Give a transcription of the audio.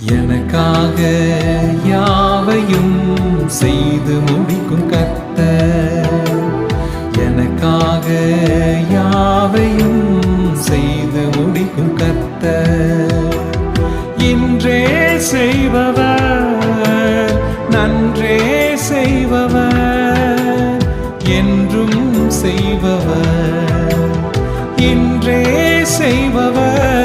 எனக்காக யாவையும் செய்து முடிக்கும் கர்த்தர், எனக்காக யாவையும் செய்து முடிக்கும் கர்த்தர். இன்றே செய்பவர், நன்றே செய்பவர், என்றும் செய்பவர். இன்றே செய்பவர்,